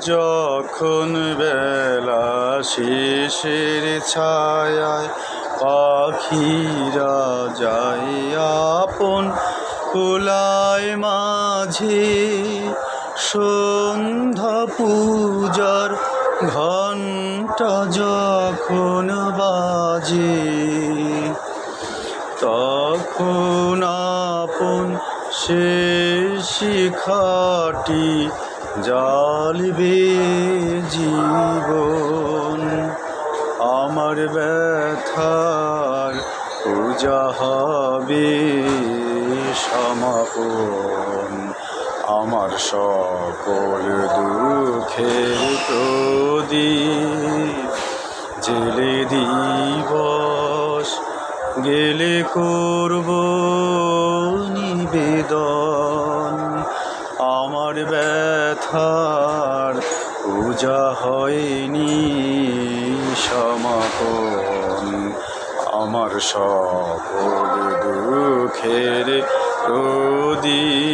যখন বেলা শেষের ছায়ায় পাখিরা যায় আপন কুলায় মাঝে, সন্ধ্যা পূজার ঘণ্টা যখন বাজে, তখন আপন সে শিখাটি জ্বালবে জীবন। আমার ব্যথার পূজা হবে সমাপন, আমার সকল দুঃখের প্রদীপ জেলে দিবস গেলে করব নিবেদন। আমার ব্যথার পূজা হয়নি সমাপন, আমার সকল দুঃখের প্রদীপ